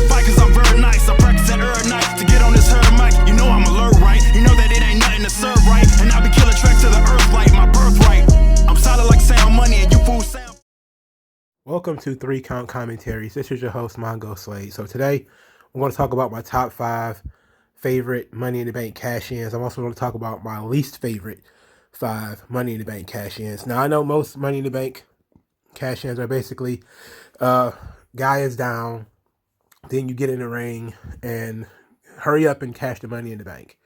fight cause I'm very nice. I practice it every night to get on this herd mic. You know I'm alert, right? You know that it ain't nothing to serve, right? And I be killing tracks to the earth like my birthright. I'm solid like sound money and you fools sound. Welcome to 3 Count Commentaries. This is your host, MagMongoSlade. So today, I'm going to talk about my top 5 favorite Money in the Bank cash-ins. I'm also going to talk about my least favorite 5 Money in the Bank cash-ins. Now, I know most Money in the Bank cash-ins are basically, guy is down, then you get in the ring, and hurry up and cash the money in the bank.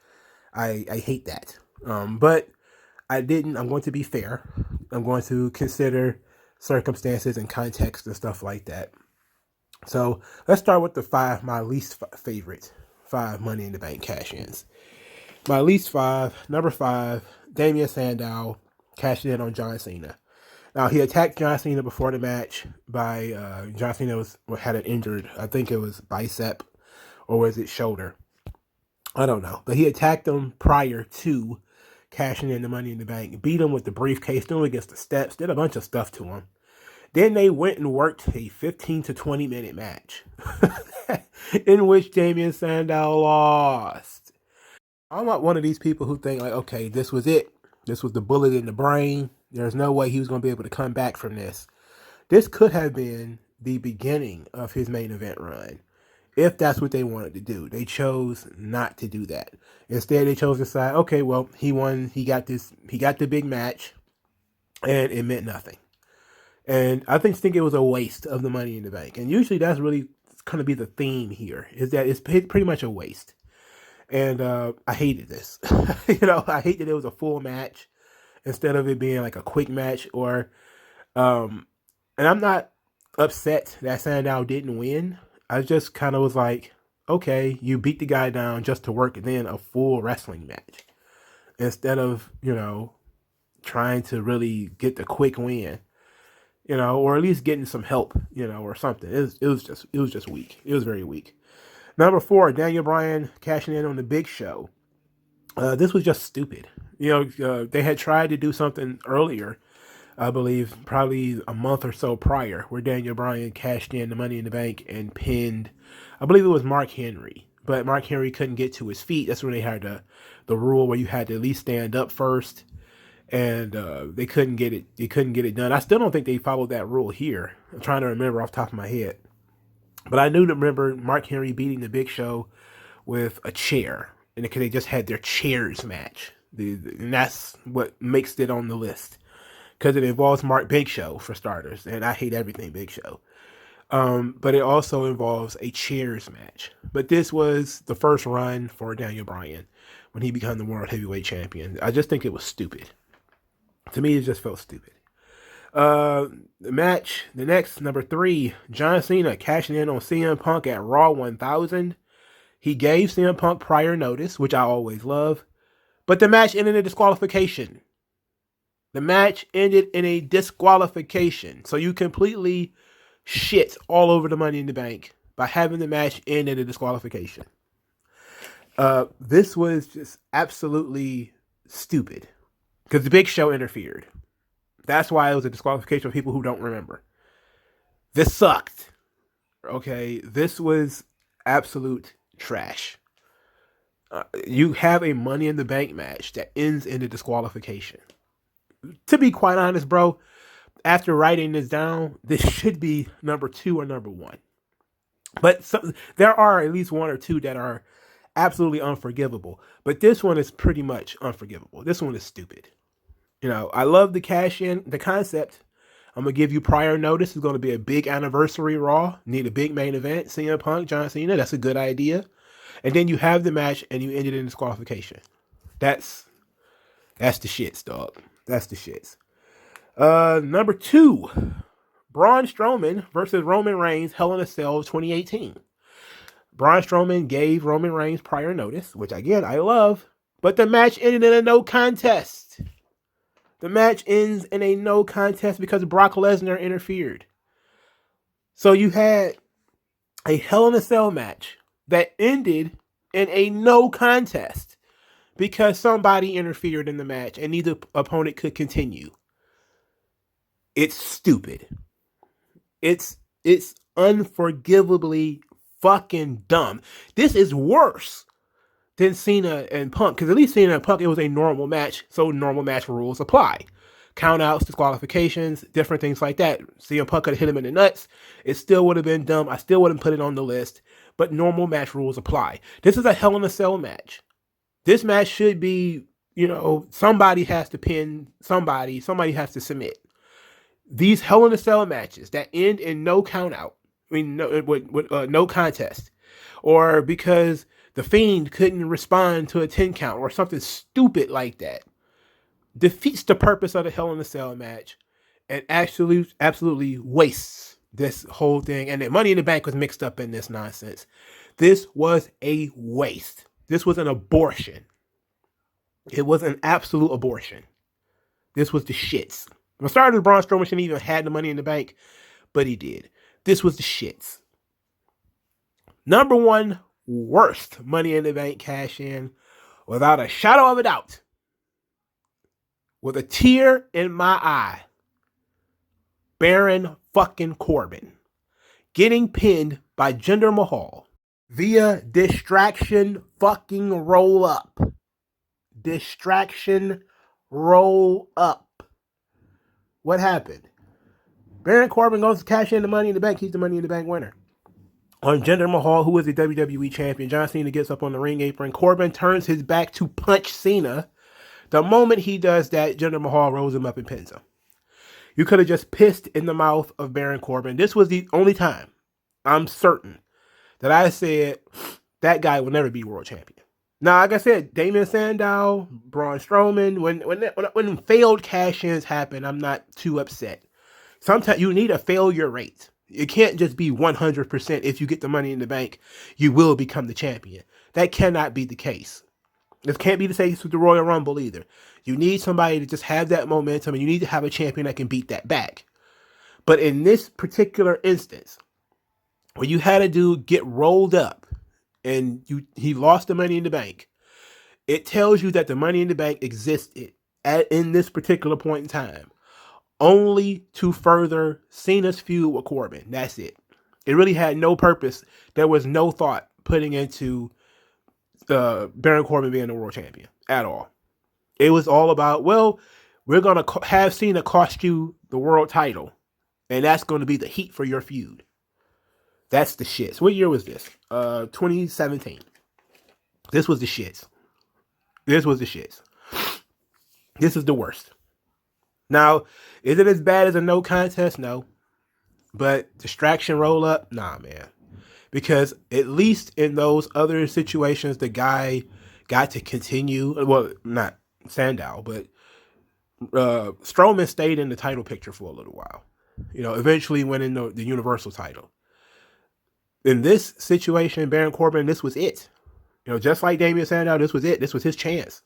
I hate that. But I didn't. I'm going to be fair. I'm going to consider circumstances and context and stuff like that. So let's start with my least favorite 5 Money in the Bank cash-ins. My least 5, number 5, Damien Sandow cashing in on John Cena. Now, he attacked John Cena before the match by, John Cena had an injured, I think it was bicep or was it shoulder? I don't know. But he attacked him prior to cashing in the Money in the Bank, beat him with the briefcase, threw him against the steps, did a bunch of stuff to him. Then they went and worked a 15 to 20 minute match in which Damien Sandow lost. I'm not one of these people who think like, okay, this was it. This was the bullet in the brain. There's no way he was going to be able to come back from this. This could have been the beginning of his main event run, if that's what they wanted to do. They chose not to do that. Instead, they chose to say, okay, well, he won. He got the big match, and it meant nothing. And I think it was a waste of the Money in the Bank. And usually that's really going to be the theme here, is that it's pretty much a waste. And I hated this. I hate that it was a full match instead of it being like a quick match. And I'm not upset that Sandow didn't win. I just kind of was like, okay, you beat the guy down just to work then a full wrestling match instead of, trying to really get the quick win, or at least getting some help, or something. It was just weak. It was very weak. Number 4, Daniel Bryan cashing in on the Big Show. This was just stupid. They had tried to do something earlier, I believe, probably a month or so prior, where Daniel Bryan cashed in the Money in the Bank and pinned, I believe it was Mark Henry. But Mark Henry couldn't get to his feet. That's when they had the rule where you had to at least stand up first. And they couldn't get it. They couldn't get it done. I still don't think they followed that rule here. I'm trying to remember off the top of my head. But I do remember Mark Henry beating the Big Show with a chair. And because they just had their chairs match. And that's what makes it on the list. Because it involves Big Show, for starters. And I hate everything Big Show. But it also involves a chairs match. But this was the first run for Daniel Bryan when he became the World Heavyweight Champion. I just think it was stupid. To me, it just felt stupid. The next, number 3, John Cena cashing in on CM Punk at Raw 1000. He gave CM Punk prior notice, which I always love. But the match ended in a disqualification. The match ended in a disqualification. So you completely shit all over the Money in the Bank by having the match end in a disqualification. This was just absolutely stupid. Because the Big Show interfered. That's why it was a disqualification for people who don't remember. This sucked. Okay, this was absolute trash. You have a Money in the Bank match that ends in a disqualification. To be quite honest, bro, after writing this down, this should be number 2 or number 1. But there are at least 1 or 2 that are absolutely unforgivable. But this one is pretty much unforgivable. This one is stupid. I love the cash in, the concept. I'm going to give you prior notice. It's going to be a big anniversary Raw. Need a big main event. CM Punk, John Cena. That's a good idea. And then you have the match and you end it in disqualification. That's the shits, dog. That's the shits. Number 2, Braun Strowman versus Roman Reigns, Hell in a Cell 2018. Braun Strowman gave Roman Reigns prior notice, which again, I love. But the match ended in a no contest. The match ends in a no contest because Brock Lesnar interfered. So you had a Hell in a Cell match that ended in a no contest because somebody interfered in the match and neither opponent could continue. It's stupid. It's unforgivably fucking dumb. This is worse than Cena and Punk, because at least Cena and Punk, it was a normal match, so normal match rules apply. Countouts, disqualifications, different things like that. CM Punk could have hit him in the nuts. It still would have been dumb. I still wouldn't put it on the list, but normal match rules apply. This is a Hell in a Cell match. This match should be, somebody has to pin somebody has to submit. These Hell in a Cell matches that end in no countout, no contest, or because the Fiend couldn't respond to a 10 count or something stupid like that, defeats the purpose of the Hell in a Cell match and absolutely wastes this whole thing. And the Money in the Bank was mixed up in this nonsense. This was a waste. This was an abortion. It was an absolute abortion. This was the shits. I'm sorry that Braun Strowman shouldn't even had the Money in the Bank, but he did. This was the shits. Number one worst Money in the Bank cash in, without a shadow of a doubt, with a tear in my eye, Baron fucking Corbin getting pinned by Jinder Mahal via distraction fucking roll up. Distraction roll up. What happened? Baron Corbin goes to cash in the Money in the Bank. He's the Money in the Bank winner. On Jinder Mahal, who is the WWE champion, John Cena gets up on the ring apron. Corbin turns his back to punch Cena. The moment he does that, Jinder Mahal rolls him up and pins him. You could have just pissed in the mouth of Baron Corbin. This was the only time, I'm certain, that I said that guy will never be world champion. Now, like I said, Damien Sandow, Braun Strowman, when failed cash-ins happen, I'm not too upset. Sometimes you need a failure rate. It can't just be 100%. If you get the Money in the Bank, you will become the champion. That cannot be the case. This can't be the case with the Royal Rumble either. You need somebody to just have that momentum, and you need to have a champion that can beat that back. But in this particular instance, where you had a dude get rolled up and he lost the Money in the Bank, it tells you that the Money in the Bank existed in this particular point in time only to further Cena's feud with Corbin. That's it. It really had no purpose. There was no thought putting into Baron Corbin being the world champion at all. It was all about, well, we're going to have Cena cost you the world title, and that's going to be the heat for your feud. That's the shits. What year was this? 2017. This was the shits. This was the shits. This is the worst. Now, is it as bad as a no contest? No. But distraction roll up? Nah, man. Because at least in those other situations, the guy got to continue. Well, not Sandow, but Strowman stayed in the title picture for a little while. Eventually winning the Universal title. In this situation, Baron Corbin, this was it. Just like Damien Sandow, this was it. This was his chance.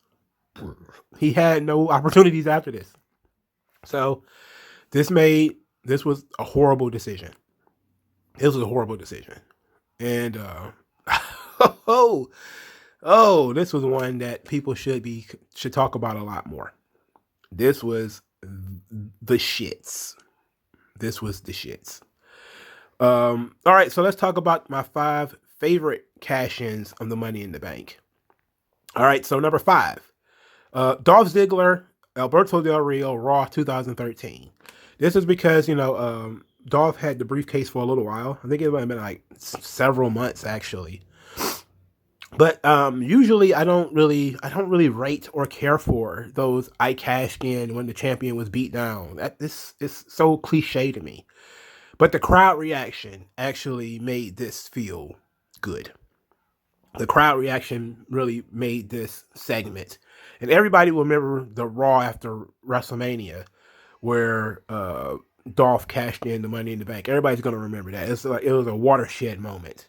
He had no opportunities after this. So this was a horrible decision. It was a horrible decision. And this was one that people should talk about a lot more. This was the shits. This was the shits. All right, so let's talk about my 5 favorite cash-ins of the Money in the Bank. All right, so number 5, Dolph Ziggler, Alberto Del Rio, Raw 2013. This is because, Dolph had the briefcase for a little while. I think it might have been like several months actually. But usually I don't really rate or care for those I cashed in when the champion was beat down. This is so cliche to me. But the crowd reaction actually made this feel good. The crowd reaction really made this segment. And everybody will remember the Raw after WrestleMania where Dolph cashed in the Money in the Bank. Everybody's going to remember that. It was a watershed moment.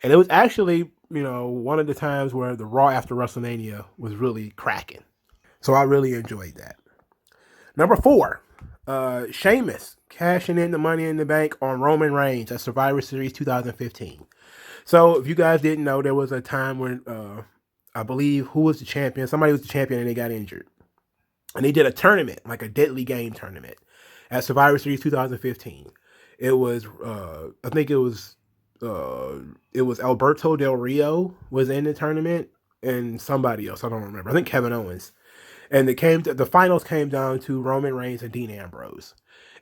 And it was actually, one of the times where the Raw after WrestleMania was really cracking. So I really enjoyed that. Number 4, Sheamus cashing in the Money in the Bank on Roman Reigns at Survivor Series 2015. So if you guys didn't know, there was a time when I believe who was the champion? Somebody was the champion and they got injured. And they did a tournament, like a Deadly Game tournament at Survivor Series 2015. It was, I think it was it was Alberto Del Rio was in the tournament and somebody else. I don't remember. I think Kevin Owens. And the finals came down to Roman Reigns and Dean Ambrose.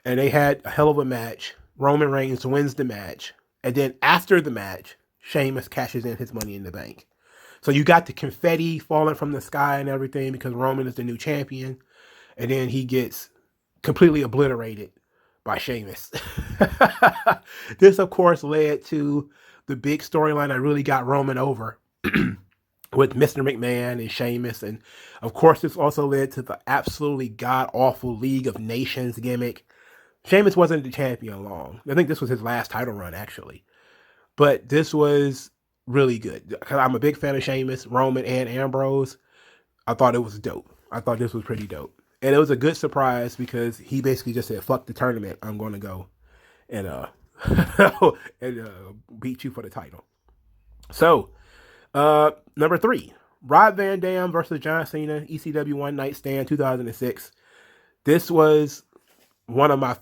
And they had a hell of a match. Roman Reigns wins the match. And then after the match, Sheamus cashes in his money in the bank. So you got the confetti falling from the sky and everything because Roman is the new champion. And then he gets completely obliterated by Sheamus. This, of course, led to the big storyline that really got Roman over with Mr. McMahon and Sheamus. And, of course, this also led to the absolutely god-awful League of Nations gimmick. Sheamus wasn't the champion long. I think this was his last title run, actually. But this was really good. I'm a big fan of Sheamus, Roman, and Ambrose. I thought it was dope. I thought this was pretty dope. And it was a good surprise because he basically just said, fuck the tournament. I'm going to go and beat you for the title. So, number 3, Rob Van Dam versus John Cena, ECW One Night Stand 2006. This was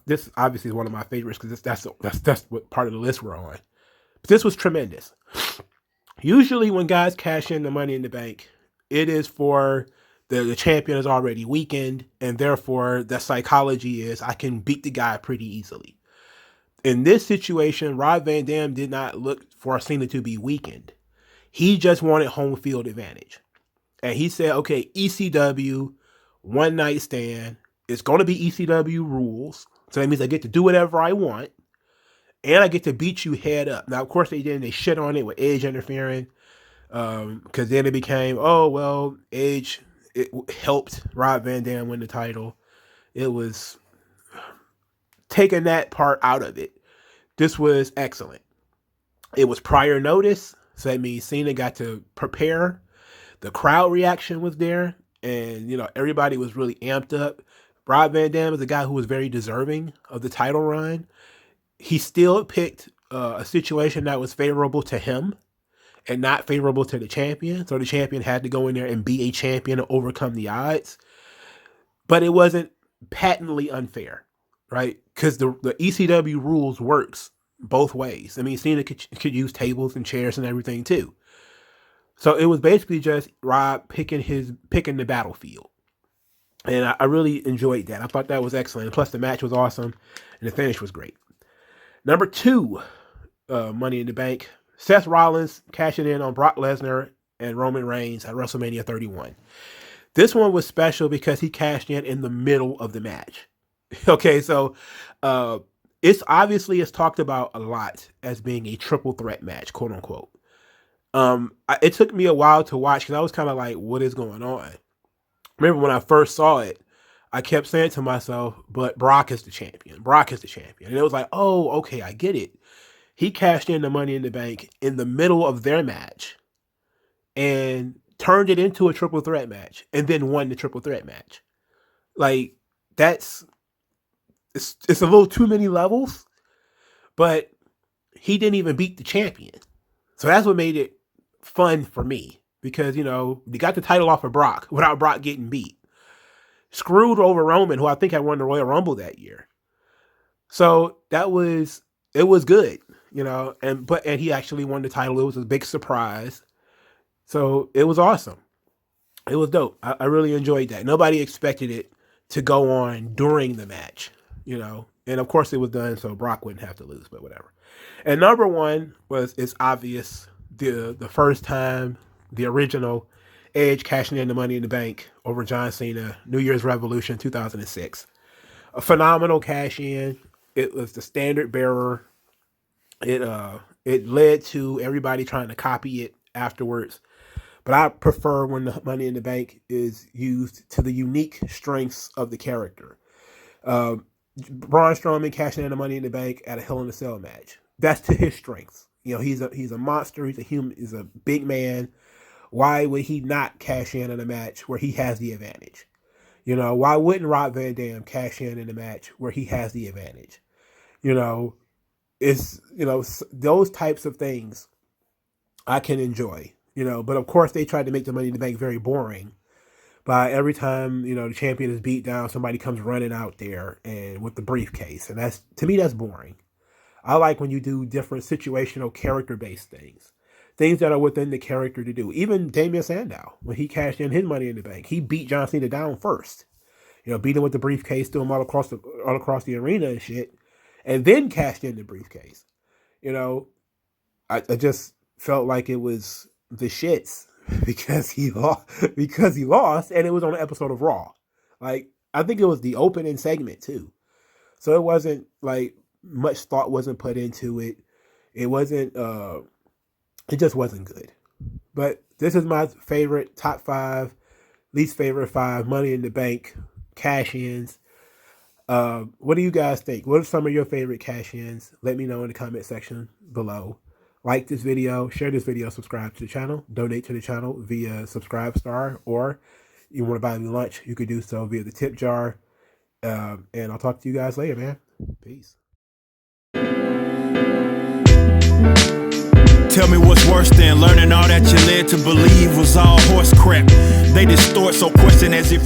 this obviously is one of my favorites because that's what part of the list we're on. But this was tremendous. Usually when guys cash in the Money in the Bank, it is for the champion is already weakened, and therefore the psychology is I can beat the guy pretty easily. In this situation, Rob Van Dam did not look for Cena to be weakened. He just wanted home field advantage. And he said, okay, ECW, One Night Stand, it's going to be ECW rules. So that means I get to do whatever I want. And I get to beat you head up. Now, of course, they shit on it with Edge interfering. Because then it became, oh, well, Edge, it helped Rob Van Dam win the title. It was taking that part out of it. This was excellent. It was prior notice. So that means Cena got to prepare. The crowd reaction was there. And, everybody was really amped up. Rob Van Dam is a guy who was very deserving of the title run. He still picked a situation that was favorable to him and not favorable to the champion. So the champion had to go in there and be a champion and overcome the odds. But it wasn't patently unfair, right? Because the ECW rules works both ways. I mean, Cena could use tables and chairs and everything too. So it was basically just Rob picking the battlefield. And I really enjoyed that. I thought that was excellent. Plus the match was awesome and the finish was great. Number 2, Money in the Bank. Seth Rollins cashing in on Brock Lesnar and Roman Reigns at WrestleMania 31. This one was special because he cashed in the middle of the match. Okay, so it's talked about a lot as being a triple threat match, quote unquote. It took me a while to watch because I was kind of like, what is going on? Remember when I first saw it, I kept saying to myself, but Brock is the champion. Brock is the champion. And it was like, oh, okay, I get it. He cashed in the Money in the Bank in the middle of their match and turned it into a triple threat match and then won the triple threat match. Like, it's a little too many levels, but he didn't even beat the champion. So that's what made it fun for me because, they got the title off of Brock without Brock getting beat. Screwed over Roman, who I think had won the Royal Rumble that year. So it was good, and he actually won the title. It was a big surprise. So it was awesome. It was dope. I really enjoyed that. Nobody expected it to go on during the match, and of course it was done so Brock wouldn't have to lose, but whatever. And number 1 it's obvious, the first time, the original Edge cashing in the Money in the Bank over John Cena, New Year's Revolution 2006. A phenomenal cash in. It was the standard bearer. It led to everybody trying to copy it afterwards. But I prefer when the Money in the Bank is used to the unique strengths of the character. Braun Strowman cashing in the Money in the Bank at a Hell in a Cell match. That's to his strengths. He's a monster. He's a human. He's a big man. Why would he not cash in a match where he has the advantage? Why wouldn't Rob Van Dam cash in a match where he has the advantage? It's, those types of things I can enjoy, but of course they tried to make the Money in the Bank very boring by every time, the champion is beat down, somebody comes running out there and with the briefcase. And to me, that's boring. I like when you do different situational character-based things that are within the character to do. Even Damian Sandow, when he cashed in his money in the bank, he beat John Cena down first. Beat him with the briefcase, threw him all across the arena and shit, and then cashed in the briefcase. I just felt like it was the shits because he lost, and it was on an episode of Raw. Like, I think it was the opening segment too, so it wasn't like much thought wasn't put into it. It wasn't. It just wasn't good. But this is my favorite top 5, least favorite 5 Money in the Bank cash-ins. What do you guys think? What are some of your favorite cash-ins? Let me know in the comment section below. Like this video, share this video, subscribe to the channel, donate to the channel via Subscribe Star, or you want to buy me lunch, you could do so via the tip jar. And I'll talk to you guys later, man. Peace. Tell me what's worse than learning all that you led to believe was all horse crap. They distort, so question as if you